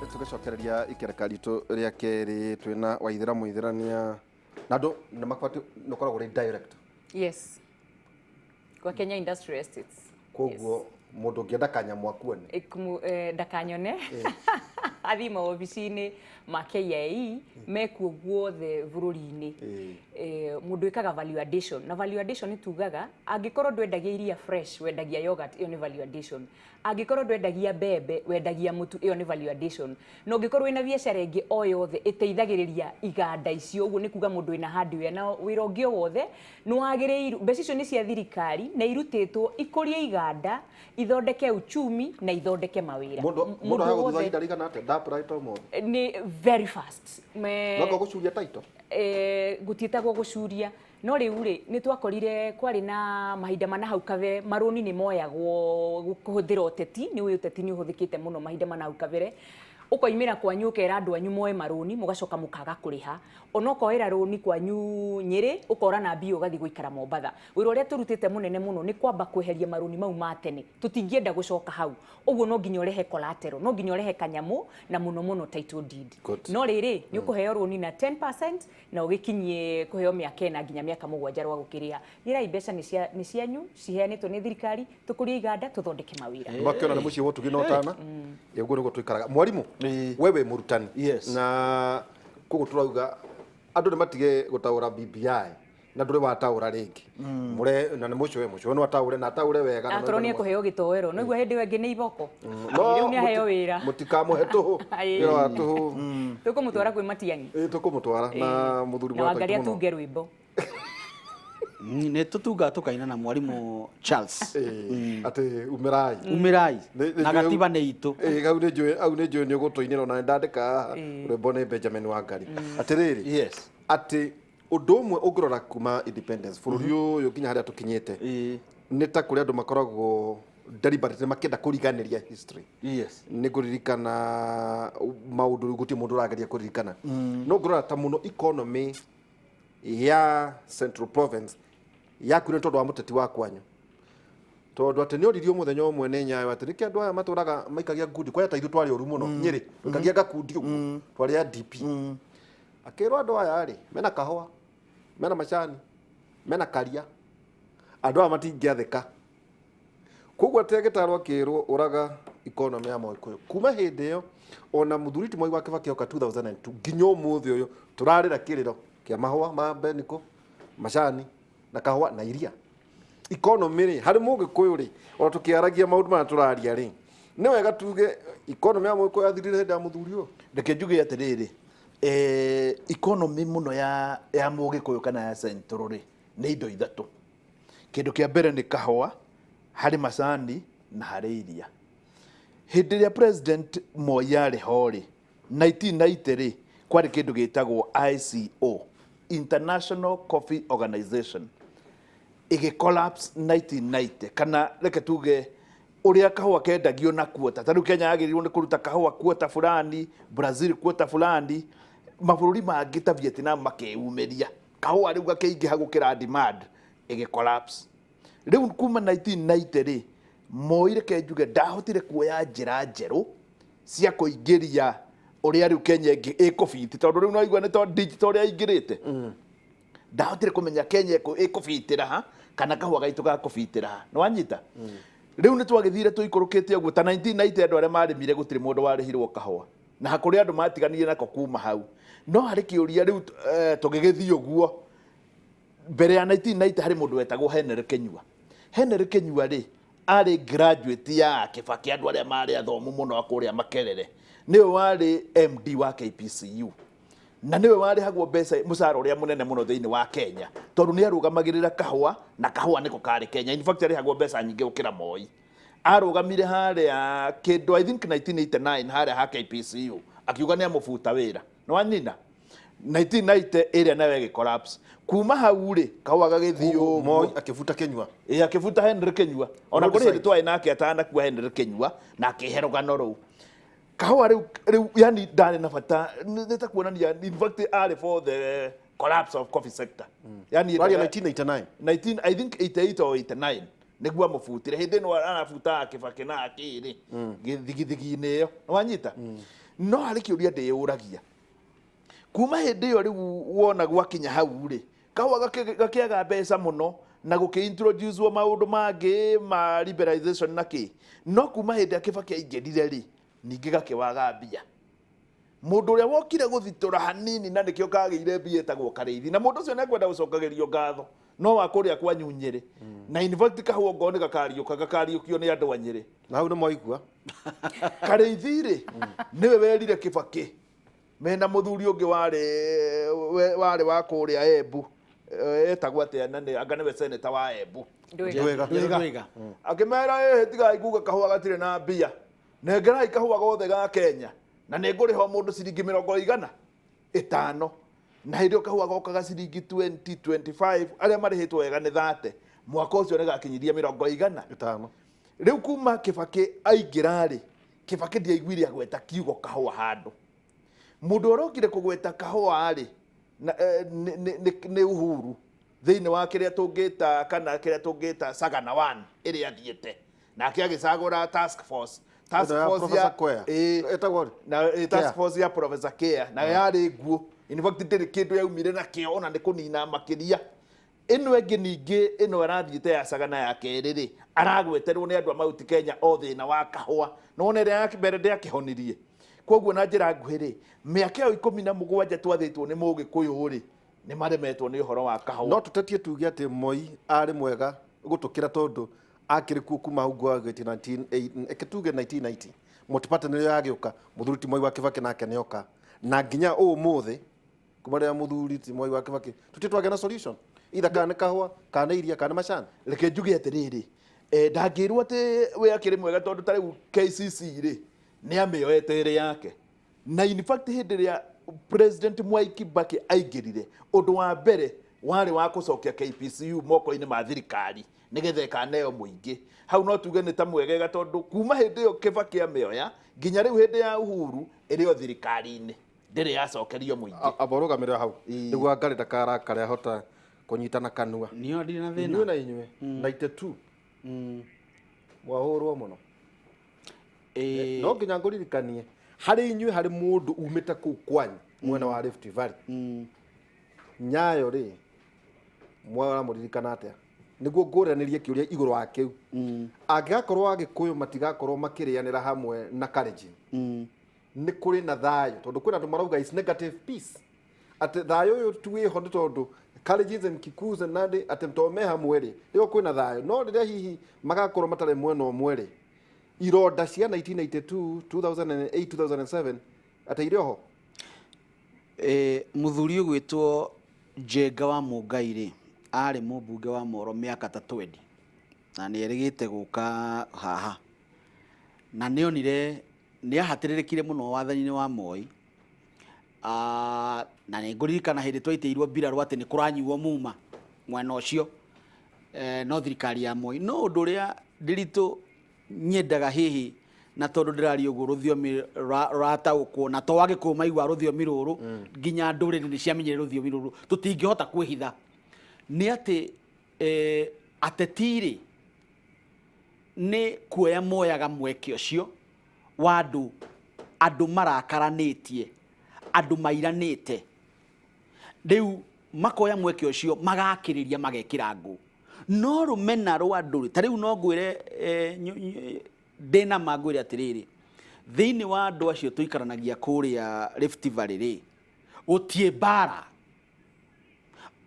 tugicokereria ikereka ritu ria keri twina Waithira Muithirania na ndo na makwati nokoragwo ri direct. Yes. Kwa Kenya Industrial Estates. Koguo mundu ngienda kanyamu akuone. Ndakanyone. Athi maobici-ini ma KIE mekuo guothe bururi-ini. Mundu ikaga value addition na value addition itugaga angikorwo ndwendagia iria fresh wendagia yogurt iyo ni value addition, angikorwo ndwendagia bebe wendagia mutu iyo ni value addition, no ngikorwo ina biacara ingi o yothe iteithagiriria iganda icio uguo ni kuga mundu ina hardware na wira ungi wothe no agiriru mbeca icio ni cia thirikari na irutitwo ikurie iganda ithondeke uchumi na ithondeke mawira. Mundu haguthuza ihinda rigana atia ndaprite mo ni very fast no gucuria title gutietagwo gucuria no riu ri ni twakorire kwari na mahinda mana hau kave maruni ni moyagwo kuhuthira uteti ni uteti ni uhuthikite muno mahinda mana hau kavere ukoimira kwanyu ukera andu anyu moe maruni mugacoka mukaga kuriha onoko ira runi kwanyu Nyeri ukora na bio gathi guikara Mombatha wira uria turutite munene muno ni kwamba kweheria maruni mau matene tutingienda gucoka hau uguo no nginya urehe collateral no nginya urehe kanyamu na muno title deed no riri ni ukuheo runi na 10% na ugikinyie kuheo miaka na nginya miaka 7 rwa gukiria ira imbeca ni cianyu ciheanitwo ni thirikari tukurie iganda tuthondeke mawira makiona na muci wotu ginotana yeguo nigo twikaraga mwarimu wewe murutani na kugo turauga andu ni matige gutaura BBI na nduri wataura ringi mure na ni mucio we mucio no ataure na ataure wega na akorwo ni kuheo gitowero no igua hindi wengi ni iboko riu ni aheo wira mutikamuhe tuhu wira wa tuhu tukumutwara kwi Matiang'i tukumutwara na muthuri wa Wangaria tunge rwimbo ne tutuga tukaina na mwarimu Charles ati umirai na gatiba ne itu au ne joe ni gutoinira na ndandika rwimbo ni Benjamin Wangari ati riri ati undu umwe ungirora kuma independence bururi uyu nginya haria tukinyite ni ta kuri andu makoragwo deliberately makenda kuriganiria history ni kuririkana maundu guti mundu urageria kuririkana no ngirora ta muno economy ya Central Province yakune tondu wa muteti wa kwanyu tondu ati ni oririo muthenya umwe ni nyayo ati niki andu aya maturaga maikagia ngudi kwa ta ithu twari oru muno Nyeri tukagia gakundi uguo twari ya DP akirwa andu aya ri mena kahwa mena macani mena karia andu aya matingiatheka koguo ategetarwo akirwo uraga economy ya Moikuyu kuma hindi iyo ona muthuri Moi wa Kibaki oka 2002 nginya umuthi uyu turarira kiriro kia mahwa ma beniko macani na kahwa na iria economy ri hari mugikuyu ri ona tukiaragia maundu ma turaria ri ni wega tuge economy ya Moikuyu athirire henda muthuri uyu ndeke njuge atiriri economy muno ya mugikuyu kana ya Central ri ni indo ithatu kindu kia mbere ni kahwa hari macani na hari iria hindi ria president Moi ari hori 1990 ri kwari kindu gitagwo ICO International Coffee Organization igi collapse 1990 kana reke tuge uria kahwa kendagio na kuota tariu Kenya yagirirwo ni kuruta kahwa kuota fulani Brazil kuota fulani mabũrũri mangĩ ta Vietnam makeumeria kahwa riu gakĩingĩha gũkĩra demand igi collapse riu kuma 1990 ri Moi reke njuge ndahotire kuoya njĩra njerũ cia kũingĩria uria riu Kenya ikubiti tondu riu no igua ni to digital ria ingirite ndahotire kumenya Kenya ikubitira ha kana kahwa gaitu ga kubitira ha no anyita riu ni twagithire tuikurukite uguo ta 1990 andu aria marimire gutiri mundu warihirwo kahwa na hakuri andu matiganire nako kuma hau no hari kiuria riu tugigithii uguo mbere ya 1990 hari mundu wetagwo Henry Kinyua ri ari graduate ya Kibaki andu aria mari athomu muno akuria Makerere niwe wari MD wa KPCU na niwe wari hagwo mbeca mucara uria munene muno thiini wa Kenya tondu ni arugamagirira kahwa na kahwa niko kari Kenya in fact ari hagwo mbeca nyingi ukira Moi arugamire haria kindu I think 1989 haria ha KPCU akiuga ni amufuta wira no anyina 1990 area nawe ge collapse kuma hau ri kahwa gagithio Moi akifuta Kinyua akifuta Henry Kinyua ona kuri ndi twai nake atana kuwa Henry Kinyua na kiherogano ru kahwa riu yani ndari na bata nita kuonania in fact are for the collapse of coffee sector yani 1989 I think 88 or 89 niguo mufutire hindi no anafuta Kibaki na akiri githigithigi-ini iyo wanyita no harĩ kĩũria ndĩyũragia kuma hĩndĩ ĩyo rĩu wona gwakinya hau rĩ kahũa gakĩaga mbeca mũno na gũkĩ-introducewo maũndũ mangĩ ma liberalization na kĩ no kuma hĩndĩ Kibaki aingĩrire rĩ ningĩ gakĩwaga mbia mũndũ ũrĩa wokire gũthitũra hanini na nĩkĩo kagĩire mbia etagwo Karĩithi na mũndũ ũcio nĩekwenda gũcokagĩrio ngatho no wa kũrĩa kwanyu Nyĩrĩ na in fact kahũa ngoni gakariũkio nĩ andũ a Nyĩrĩ na hau nĩ mwaigua Karĩithi rĩ nĩwe werire Kibaki mena mũthuri ũngĩ warĩ wa kũrĩa Embu etagwo atĩa na anga nĩwe senator wa Embu Ndwĩga akĩmera tigai kuga kahũa gatirĩ na mbia nengerai kahũa gothe ga Kenya na nĩngũrĩha mũndũ ciringi 150 na hĩndĩ ĩyo kahũa gokaga ciringi 2025 arĩa marĩhĩtwo wega nĩ 30 mwaka ũcio nĩgakinyirie 150 rĩu kuma Kibaki aingĩra rĩ Kibaki ndiaiguire agweta kiugo kahũa handũ mũndũ ũrokire kũgweta kahũa rĩ nĩ Uhuru thĩinĩ wa kĩrĩa tũngĩta kana kĩrĩa tũngĩta Sagana 1 ĩrĩa athiĩte nake agĩcagũra task force ya Professor Care na yarĩ nguo in fact ndĩrĩ kĩndũ yaumire nakĩo ona nĩ kũnina makĩria ĩno ĩngĩ ningĩ ĩno arathiĩte ya Sagana ya kerĩ rĩ aragweterwo nĩ andũ a Mount Kenya o thĩna wa kahũa no nĩ ya mbere ndĩakĩhonirie koguo na njĩra nguhĩ rĩ mĩaka 17 twathĩtwo nĩ Mũgĩkũyũ rĩ nĩ maremetwo nĩ ũhoro wa kahũa no tũtetie tuge atĩ Moi arĩ mwega gũtũkĩra tondũ akĩrĩ kuo kuma hau gwa 1990 mũtipate nĩrĩo yagĩũka mũthuri ti Moi wa Kibaki nake nĩoka na nginya ũmũthĩ kuma rĩrĩa mũthuri ti Moi wa Kibaki tũtitwagĩa na solution either kana nĩ kahũa kana iria kana macani reke njuge atĩrĩrĩ ndangĩrwo atĩ we akĩrĩ mwega tondũ ta rĩu KCC rĩ nĩ amĩoete ĩrĩ yake na in fact hĩndĩ ĩrĩa President Mwai Kibaki aingĩrire ũndũ wa mbere warĩ wa gũcokia KPCU moko-inĩ ma thirikari nĩgetha ĩkaneo mũingĩ hau no tuge nĩ ta mwegega tondũ kuma hĩndĩ ĩyo Kibaki amĩoya nginya rĩu hĩndĩ ya Uhuru ĩrĩ o thirikari-inĩ ndĩrĩ yacokerio mũingĩ aborũgamĩrĩra hau nĩguo Ngarĩ ndakarakare ahota kũnyitana kanua nĩo ndĩ na thĩna inyuĩ na inyuĩ 92 mwahũrwo mũno no nginya ngũririkanie harĩ inyuĩ harĩ mũndũ umĩte kũu kwanyu mwena wa Rift Valley Nyayo rĩ mwaramũririkana atĩa nĩguo ngũranĩrie kĩũria igũrũ wa kĩu angĩgakorwo Agĩkũyũ matigakorwo makĩrĩanĩra hamwe na Kalenjin nĩ kũrĩ na thayũ tondũ kwĩna andũ marauga is negative peace atĩ thayũ ũyũ tu wĩho nĩ tondũ Kalenjin and Kikuyu and Nandi atĩ tome hamwe rĩ rĩo kwĩna thayũ no rĩrĩa hihi magakorwo matarĩ mwena ũmwe rĩ ironda cia 1992 2008 2007 ateire ho mũthuri ũgwĩtwo Njenga wa Mũngai rĩ arĩ mũmbunge wa Moro mĩaka ta 20 na nĩ erĩgĩte gũka haha na nĩonire nĩ ahatĩrĩrĩkire mũno wathani-inĩ wa Moi na nĩ ngũririkana hĩndĩ twaitĩirwo mbirarũ atĩ nĩ kũranyuo muma mwena ũcio no thirikari ya Moi no ũndũ ũrĩa Ndiritu nyendaga hihi na tondũ ndĩraria ũguo rũthiomi rataũkwo na to Agĩkũyũ maigua rũthiomi rũrũ nginya ndũrĩrĩ nĩ ciamenyere rũthiomi rũrũ tũtingĩhota kwĩhitha nĩ atĩ ateti-rĩ nĩ kuoya moyaga mweke ũcio wa andũ marakaranĩtie andũ mairanĩte rĩu makoya mweke ũcio magakĩrĩria magekĩra ngũ no rũmena rwa andũ ta rĩu no ngwĩre ndĩna mangwĩre atĩrĩrĩ thĩinĩ wa andũ acio tũikaranagia kũrĩa Rift Valley rĩ gũtiĩ mbara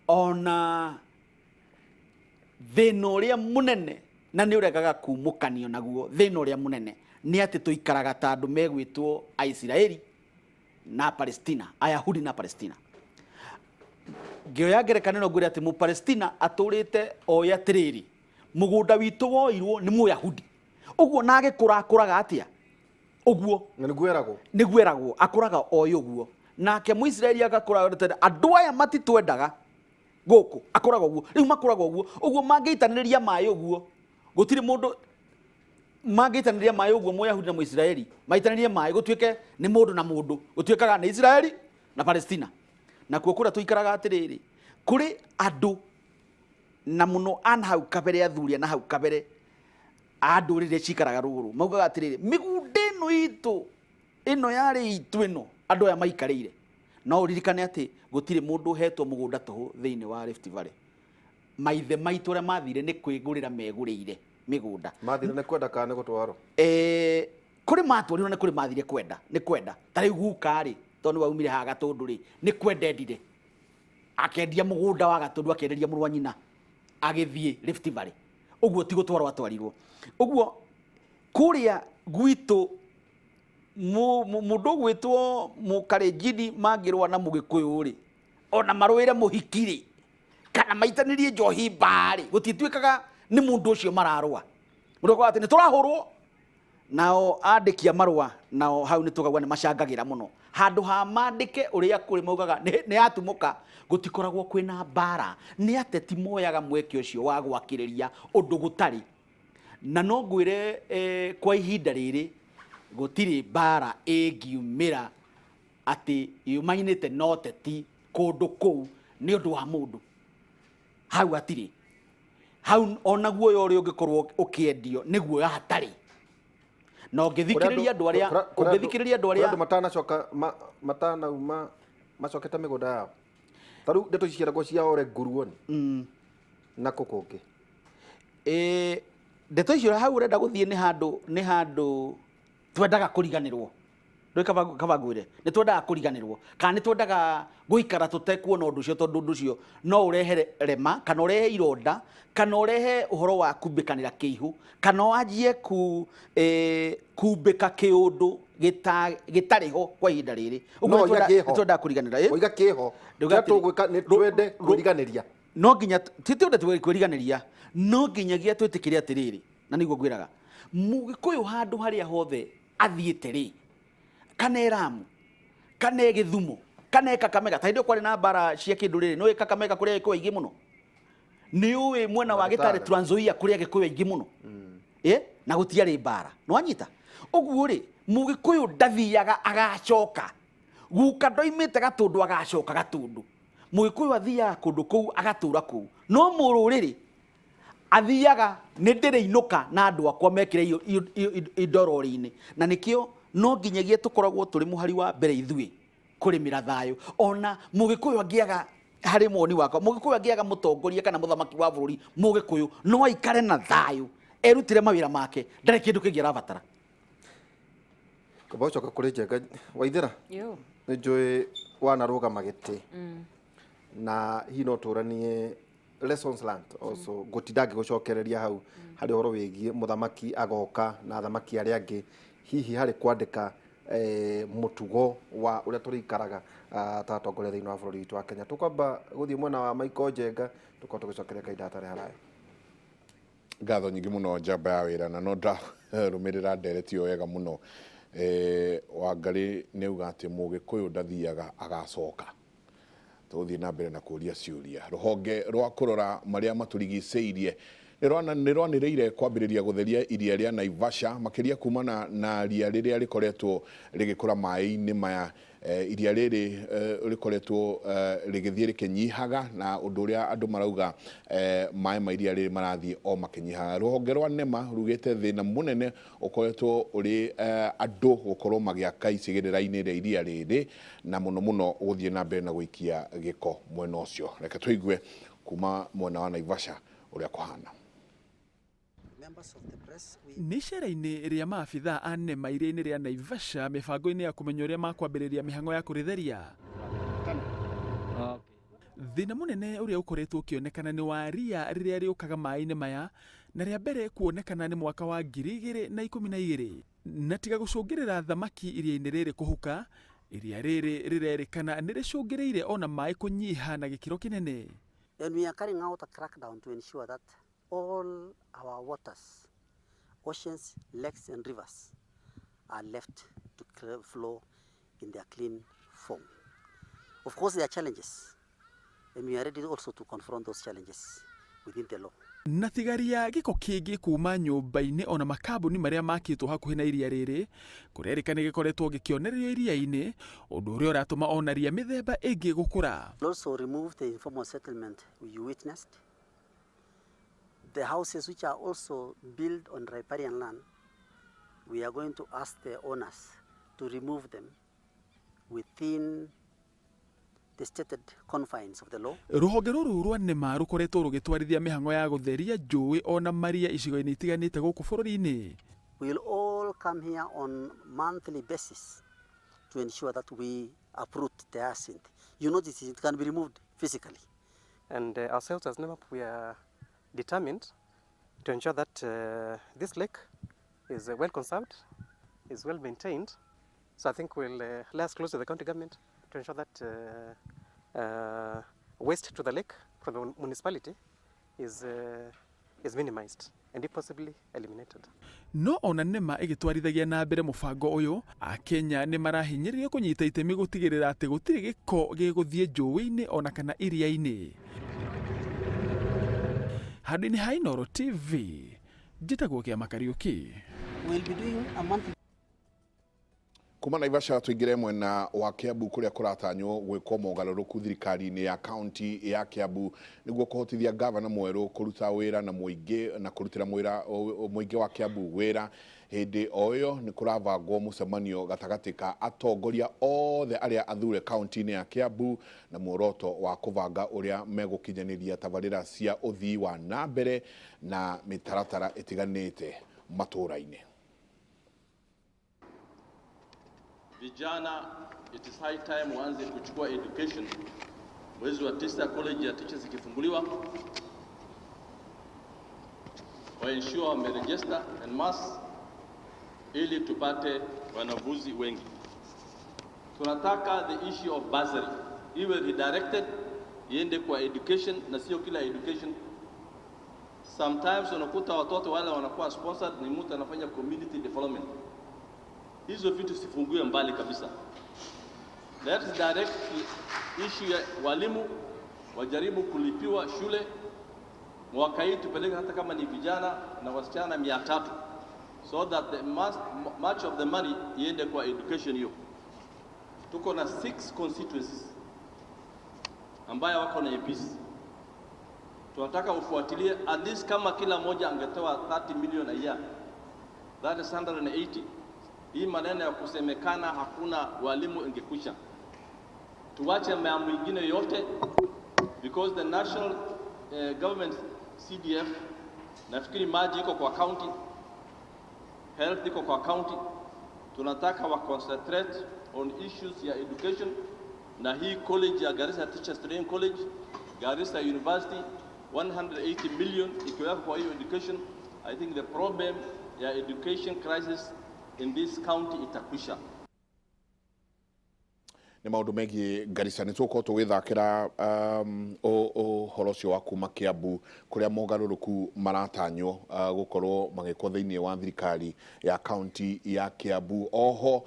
ona thĩna ũrĩa mũnene na nĩ ũregaga kumũkanio naguo thĩna ũrĩa mũnene nĩ atĩ tũikaraga ta andũ megwĩtwo Aisiraeli na Palestina Ayahudi na Palestina ngĩoya ngerekano ĩno ngwĩre atĩ Mũpalestina atũrĩte oĩ atĩrĩrĩ mũgũnda witũ woirwo nĩ Mũyahudi ũguo na Agĩkũra atĩa ũguo nĩguo eragwo akũraga oĩ ũguo nake Mũisiraeli agakũra andũ aya matitwendaga gũkũ akũraga ũguo rĩu makũraga ũguo mangĩitanĩrĩria maĩ ũguo gũtirĩ mũndũ mangĩitanĩrĩria maĩ ũguo Mũyahudi na Mũisiraeli maitanĩrĩrie maĩ gũtuĩke nĩ mũndũ na mũndũ gũtuĩkaga nĩ Israeli na Palestina na kuo kũrĩa tũikaraga atĩrĩrĩ kũrĩ andũ na mũno ana hau kabere athuri na hau kabere andũ rĩrĩa cikaraga rũrũ maugaga atĩrĩrĩ mĩgũnda ĩno itũ ino yari itu ino andu aya maikarire no ririkane ati gutire mundu hetwo mugunda tuhu thiini wa Rift Valley maithe maitu ria mathire ni kwigurira megurire migunda mathire ne kwenda kana gutwaro kuri matwarirwo ni kuri mathire kwenda ni kwenda tari gukari tondu waumire ha Gatundu ri ni kwenda ndire akendia mugunda wa Gatundu akenderia muru wa nyina agithie Rift Valley uguo ti gutwarwo atwarirwo uguo kuria gwitu mundu gwitwo Mukalenjini mangirwa na Mugikuyu ri ona marwire muhikiri kana maitanirie njohi mbari gutitwikaga ni mundu ucio mararwa mundu kwa ati ni turahurwo nao andikia marwa nao hau ni tugagwa ni macangagira muno handu ha mandike uria kuri maugaga ni atumuka gutikoragwo kwina mbara ni ateti moyaga mweke ucio wa gwakiriria undu gutari na no ngwire kwa ihinda riri gutiri mbara ingiumira ati yumainite no teti kundu kuu ni undu wa mundu hau atiri hau ona guoya uri ungikorwo ukiendio niguo hatari no ngithikiriria andu aria matana uma macokete migunda yao taru ndeto iciaragwo cia ore nguruoni na kukungi ndeto icio hau urenda guthie ni handu twendaga kuriganirwo ndikavangwire ni twendaga kuriganirwo kana ni twendaga guikara tutekuona undu ucio tondu undu ucio no urehe rema kana urehe ironda kana urehe uhoro wa kumbikanira kiihu kana wanjie kumbika kiundu gitariho kwa ihinda riri uguo twendaga kuriganira oiga kiho tugwika ni twende kuriganiria no nginya titende kuriganiria no nginyagia twitikiria atiriri na niguo ngwiraga Mugikuyu handu haria hothe athiite ri kana Eramu kana Githumo kana Kakamega taindio kwari na bara cia kindu riri no Kakamega kuria iko ingi muno ni uwe mwena wa Gitare Trans Nzoia kuria gikuyu ingi muno na gutiari bara no anyita uguo ri Mugikuyu ndathiaga agacoka guka ndoimite Gatundu agacoka Gatundu Mugikuyu athiaga kundu kuu agatura kuu no mururiri athiaga ni ndiriinuka na andu akwa mekire idorori-ini na nikio no nginyagie tukoragwo turi muhari wa mbere ithui kurimira thayo ona Mugikuyu angiaga hari moni wakwa Mugikuyu angiaga mutongoria kana muthamaki wa bururi Mugikuyu no aikare na thayo erutire mawira make ndare kindu kingi arabatara kabocoka kuri Njenga Waithira yo ni njui wanaruga magiti na hino turanie lessons learned also gutidange gucokereria hau hari horo wigie muthamaki agoka na thamaki aria angi hihi hari kwandika mutugo wa uria turikaraga tatongoria thiini wa bururi witu wa Kenya tukwamba guthie mwena wa Michael Njenga tukorwo tugicokeria kaida tare harayo ngatho nyingi muno njamba ya wira na no nda rumirira ndereti wega muno Wangari niuga ati Mugikuyu ndathiaga agacoka tuthie na mbere na kuria ciuria ruhonge rwa kurora maria maturigiceirie nirwaniriire kwambiriria gutheria iria ria Naivasha makiria kumana na ria riria rikoretwo rigikura mai-ini maya iria riri rikoretwo rigithie rikinyihaga na undu uria andu marauga mai ma iria riri marathie o makinyihaga ruhonge rwa NEMA rugite thina munene ukoretwo uri andu gukorwo magiaka icigirira-ini ria iria riri na muno guthie na mbere na guikia giko mwena ucio reke tuigue kuma mwena wa Naivasha uria kuhana Nĩ icera-inĩ rĩa maabithaa a NEMA iria-inĩ rĩa Naivasha mĩbango-inĩ ya kũmenya ũrĩa makwambĩrĩria mĩhang'o ya kũrĩtheria. Thĩna mũnene ũrĩa ũkoretwo ũkĩonekana nĩ wa ria rĩrĩa rĩũkaga maĩ-inĩ maya na rĩa mbere kuonekana nĩ mwaka wa 2012 na tiga gũcũngĩrĩra thamaki iria-inĩ rĩrĩ kũhuka, iria rĩrĩ rĩrerĩkana nĩ rĩcũngĩrĩire ona maĩ kũnyiha na gĩkĩro kĩnene. And we are carrying out a crackdown to ensure that all our waters, oceans, lakes and rivers are left to flow in their clean form. Of course, there are challenges, and we are ready also to confront those challenges within the law. Na tigaria giko kingi kuma nyumba-inĩ ona makambuni maria makĩtwo hakuhĩ na iria rĩrĩ kũrerĩkana gĩkoretwo gĩkĩonererio iria-inĩ ũndũ ũrĩa ũratũma ona ria mĩthemba ĩngĩ gũkũra. Also remove the informal settlement you witnessed. The houses which are also built on riparian land, we are going to ask the owners to remove them within the stated confines of the law. Ruhonge ruru rwa NEMA rukoretwo rugitwarithia mihango ya gutheria njũĩ ona maria icigo-inĩ itiganĩte gũkũ bũrũri-inĩ. We will all come here on monthly basis to ensure that we uproot the hyacinth. You notice it can be removed physically. And ourselves as NEMAP, we are determined to ensure that this lake is well conserved, is well maintained. So I think we'll liaise close to the county government to ensure that waste to the lake from the municipality is minimized and if possibly eliminated. No ona NEMA ĩgĩtwarithagia na mbere mũbango ũyũ, Akenya nĩ marahinyĩrĩrio kũnyita itemi gũtigĩrĩra atĩ gũtirĩ gĩko gĩgũthiĩ njũĩ-inĩ ona kana iria-inĩ. Handũ-inĩ ha Inooro TV, njĩtagwo Kĩama Kariũki. We'll be doing a monthly. Kuma Naivasha tuingire mwena wa Kiambu kuria kuratanywo gwikwo mogarũrũku thirikari-inĩ ya county ya Kiambu niguo kuhotithia governor mweru kuruta wira na muingi na kurutira muingi wa Kiambu wira. Hindi oyo ni kuravangwo mucemanio gatagati ka atongoria othe aria athure county-inĩ ya Kiambu na muoroto wa kuvanga uria megukinyaniria tabarĩra cia uthii wa nambere na mitaratara itiganĩte matũra-inĩ. Vijana, it is high time waanze kuchukua education. Mwezi wa 9 college ya teachers ikifunguliwa, wa ensure wameregister en masse ili tupate wanafunzi wengi. Tunataka the issue of bursary iwe redirected iende kwa education na sio kila education. Sometimes unakuta watoto wale wanakuwa sponsored ni mtu anafanya community development. Hizo vitu sifungue mbali kabisa. Let's direct issue ya walimu wajaribu kulipiwa shule. Mwaka hii tupeleke hata kama ni vijana na wasichana 300 so that the much of the money iende kwa education hiyo. Tuko na 6 constituencies ambayo wako na APs. Tunataka ufuatilie at least kama kila moja angetoa 30 million a year. That is 180. Hii maneno ya kusemekana hakuna walimu ingekwisha. Tuwache mambo mengine yote because the national government CDF nafikiri maji iko kwa county, health iko kwa county. Tunataka wa concentrate on issues ya education na hii college ya Garissa Teachers Training College, Garissa University 180 million ikiweka kwa hiyo education. I think the problem ya education crisis in this county itakwisha. Ni maundu megie Garissa ni tuko tugithakira horo cio wa kuma Kiambu kuria mogarũrũku maratanywo gukorwo magĩkwo thĩinĩ wa thirikari ya county ya Kiambu. Oho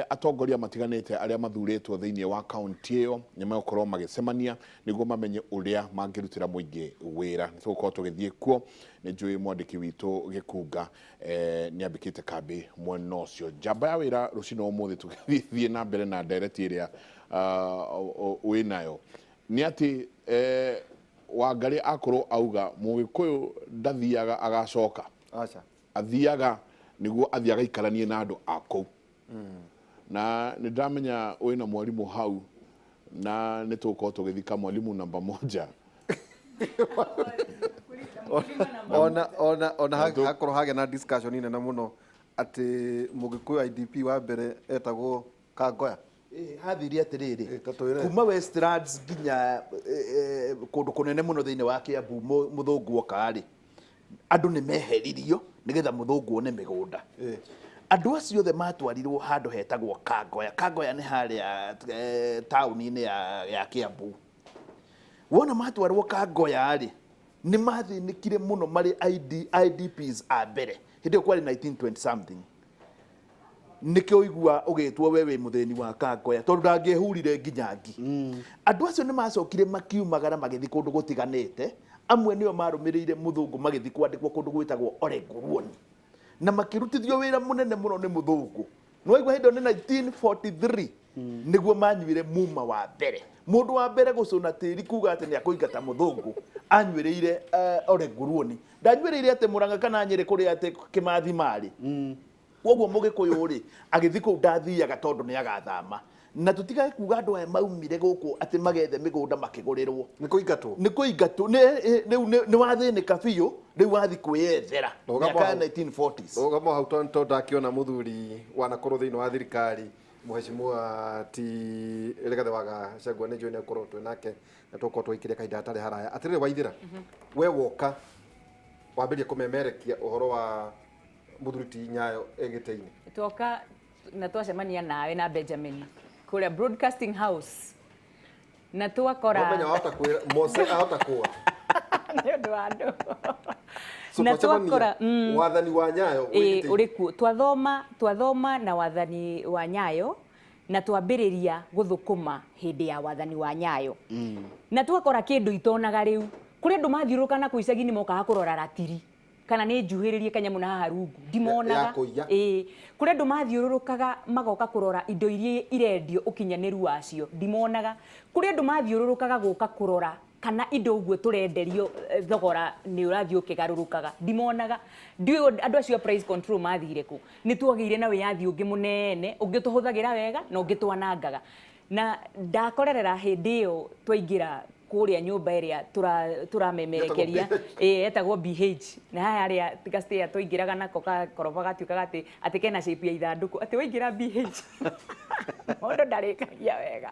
atongoria matiganĩte aria mathuretwo thĩinĩ wa county ĩyo nĩ megũkorwo magĩcemania nĩguo mamenye ũrĩa mangĩrutĩra mũingĩ wĩra. Nĩ tũgũkorwo tũgĩthiĩ kuo. Nĩ njũĩ mwandĩki witũ Gĩkunga nĩ ambĩkĩte kambĩ mwena ũcio. Njamba ya wĩra rũcinĩ ũmũthĩ tũgĩthiĩ na mbere na ndereti ĩrĩa wĩnayo nĩ atĩ Wangari akorwo auga Mũgĩkũyũ ndathiaga agacoka. Acha. Athiaga nĩguo athiĩ agaikaranie na andũ a kũu. Na nĩ ndamenya wĩna mwarimũ hau na nĩ tũgũkorwo tũgĩthika mwarimũ namba 1. ona hakorwo hagĩa na discussion nene mũno atĩ Mũgĩkũyũ IDP wa mbere etagwo Kangoya. Hathiria atiriri kuma Westlands nginya kundu kunene muno thiini wa Kiambu muthungu okari andu ni meheririo nigetha muthungu one migunda. Andu acio othe matwarirwo handu hetagwo Kangoya. Kangoya ni haria tauni-ini ya Kiambu. Wona matwarwo Kangoya ri ni mathinikire muno mari IDPs a mbere hindi kwari 1920 something. Nike oigua ugitwo wewe mutheni wa Kangoya tondu ndangehurire nginyangi. Andu acio ni macokire makiumagara magithi kundu gutiganite. Amwe nio marumirire muthungu magithi kwandikwo kundu gwitagwo Orenguruoni na makirutithio wira munene muno ni muthungu. No igwa hindo ni 1943 niguo manyuire muma wa mbere. Mundu wa mbere gucuna tiri kuga ati ni akuingata muthungu anyuireire Orenguruoni. Ndanyuireire ati Murang'a kana Nyeri kuri ati Kimathi mari. koguo Mũgĩkũyũ rĩ agĩthi kũu ndathiaga tondũ nĩ agathama na tutigae kuga andũ aya maumire gũkũ atĩ magethe mĩgũnda makĩgũrĩrwo nĩ kũingatwo rĩu nĩ wathĩnĩka biũ rĩu wathi kwĩyethera miaka ya 1940s rũgamo hau tondu ndakiona mũthuri wanakorwo thĩinĩ wa thirikari Mheshimiwa ti Rigathi wa Gachagua nĩ njũĩ nĩ akorwo twĩ nake na tũkorwo twaikire kahinda gatarĩ haraya atĩrĩrĩ Waithĩra we woka wambĩrĩria kũmemerekia ũhoro wa mũthuri ti Nyayo egĩtĩ-inĩ twoka na twacemania nawe na Benjamin kũrĩa Broadcasting House na twakora Mũmenya wahota kwĩra Mose ahota kuwa nĩ ũndũ wa andũ na twakora wathani wa Nyayo ũrĩ kuo twathoma na wathani wa Nyayo na twambĩrĩria gũthũkũma hĩndĩ ya wathani wa Nyayo na twakora kĩndũ itonaga rĩu kũrĩ andũ mathiũrũrũka na kũu icagi-inĩ mokaga kũrora ratiri kana nĩ njuhĩrĩrie kanyamũ na haha rungu ndimonaga kũrĩ andũ mathiũrũrũkaga magoka kũrora indo iria irendio ũkinyanĩru wacio ndimonaga kũrĩ andũ mathiũrũrũkaga gũka kũrora kana indo ũguo tũrenderio thogora nĩ ũrathiĩ ũkĩgarũrũkaga ndimonaga ndiũ andũ acio price control mathire kũ nĩ tuagĩire na wĩyathi ũngĩ mũnene ũngĩ tũhũthagĩra wega na ũngĩ twanangaga na ndakorerera hĩndĩ ĩyo twaingĩra kũrĩa nyũmba ĩrĩa tũramemerekeria etagwo BH na haya arĩa tigastĩa twaingĩraga nako koroba gatuĩkaga atĩ kena shape ya ithandũkũ atĩ waingĩra BH mũndũ ndarĩkagia wega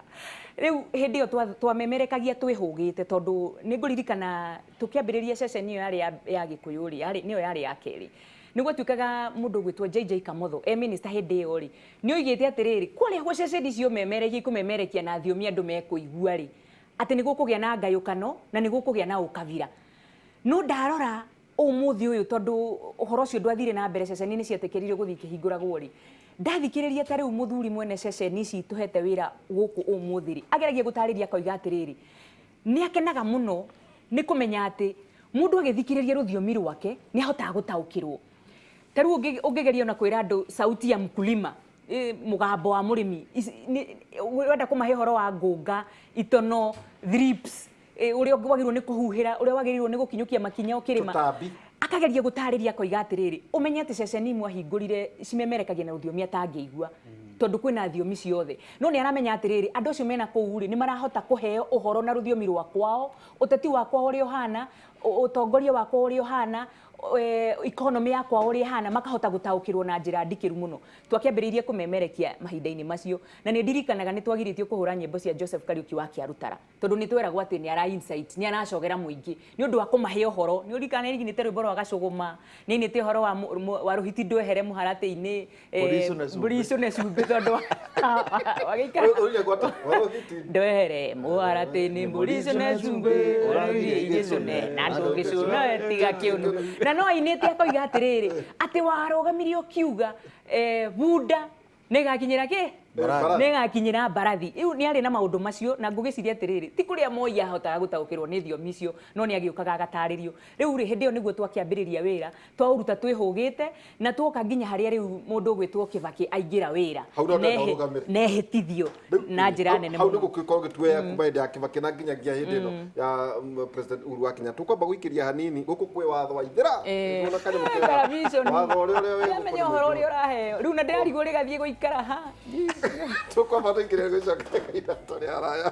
rĩu hĩndĩ ĩyo twamemerekagia twĩhũgĩte tondũ nĩ ngũririkana tũkĩambĩrĩria ceceni ĩyo yarĩ ya Gĩkũyũ rĩ nĩyo yarĩ ya kerĩ nĩguo tuĩkaga mũndũ gwĩtwo JJ Kamotho minister hĩndĩ ĩyo rĩ nĩ oigĩte atĩrĩrĩ kũrĩa gwa ceceni cio kũmemerekia na thiomi andũ mekũigua rĩ atĩ nĩ gũkũgĩa na ngayũkano na nĩ gũkũgĩa na ũkabira no ndarora ũmũthĩ ũyũ tondũ ũhoro ũcio ndwathire na mbere ceceni nĩ cietĩkĩrire gũthiĩ kĩhingũragwo rĩ ndathikĩrĩria ta rĩu mũthuri mwene ceceni ici tũhete wĩra gũkũ ũmũthĩ rĩ ageragia gũtarĩria akoiga atĩrĩrĩ nĩ akenaga mũno nĩ kũmenya atĩ mũndũ agĩthikĩrĩria rũthiomi rwake nĩ ahotaga gũtaũkĩrwo ta rĩu ũngĩgeria na kwĩra andũ sauti ya mkulima mugambo wa murimi wenda kũmahe horo wa ngũnga itono thrips ũrĩa wagĩrĩirwo nĩ kũhuhĩra ũrĩa wagĩrĩirwo nĩ gũkinyũkia makinya ũkĩrĩma akageria gũtarĩria koiga atĩrĩrĩ ũmenye atĩ ceceni mwahingũrire cimemerekagia na rũthiomi atangĩigua tondũ kwĩna thiomi ciothe no nĩ aramenya atĩrĩrĩ andũ acio mena kũu rĩ nĩ marahota kũheo ũhoro na rũthiomi rwa kwao ũteti wakwa ũrĩa ũhana ũtongoria wakwa ũrĩa ũhana economy yakwa ũrĩa hana makahota gũtaũkĩrwo na njĩra ndikĩru mũno twakĩambĩrĩirie kũmemerekia mahinda-inĩ macio na nĩ ndirikanaga nĩ twagirĩtio kũhũra nyĩmbo cia Joseph Kariuki wa Kĩarũtara tondũ nĩ tweragwo atĩ nĩ ara insight nĩ aracogera mũingĩ nĩ ũndũ wa kũmahe ũhoro nĩ ũrikana nĩnĩte rwĩmbo rwa Gacũgũma nĩ nĩte ũhoro wa Rũhiti ndwehere mũharatĩ-inĩ mbũri icũne cumbĩ tondũ wagĩikara ndwehere mũharatĩ-inĩ mbũri icũne cumbĩ ũrũrie icũne na ndũngĩcũna tiga kĩũnũ na no ainĩte akoiga atĩrĩrĩ atĩ warũgamirie ũkiuga bunda nĩ gakinyĩra kĩ nĩ gakinyĩra mbarathi rĩu nĩ arĩ na maũndũ macio na ngũgĩciria atĩrĩrĩ ti kũrĩa Moi ahotaga gũtaũkĩrwo nĩ thiomi icio no nĩ agĩũkaga agatarĩrio rĩu rĩ hĩndĩ ĩyo nĩguo twakĩambĩrĩria wĩra twaũruta twĩhũgĩte na tuoka nginya harĩa rĩu mũndũ gwĩtwo Kĩbakĩ aingĩra wĩra nehĩtithio na njĩra nene hau nĩ gũkorwo gĩtuoya kuma hĩndĩ ya Kĩbakĩ na nginyagia hĩndĩ ĩno ya President Uhuru wa Kenyatta tũkwamba gũikĩria hanini gũkũ kwĩ watho Waithĩra watho ũrĩa ũhoro ũrĩa ũraheo rĩu na ndĩrarigwo rĩgathiĩ gũikara ha tukwamba tũikĩrĩre gũcoka kahinda tũrĩ haraya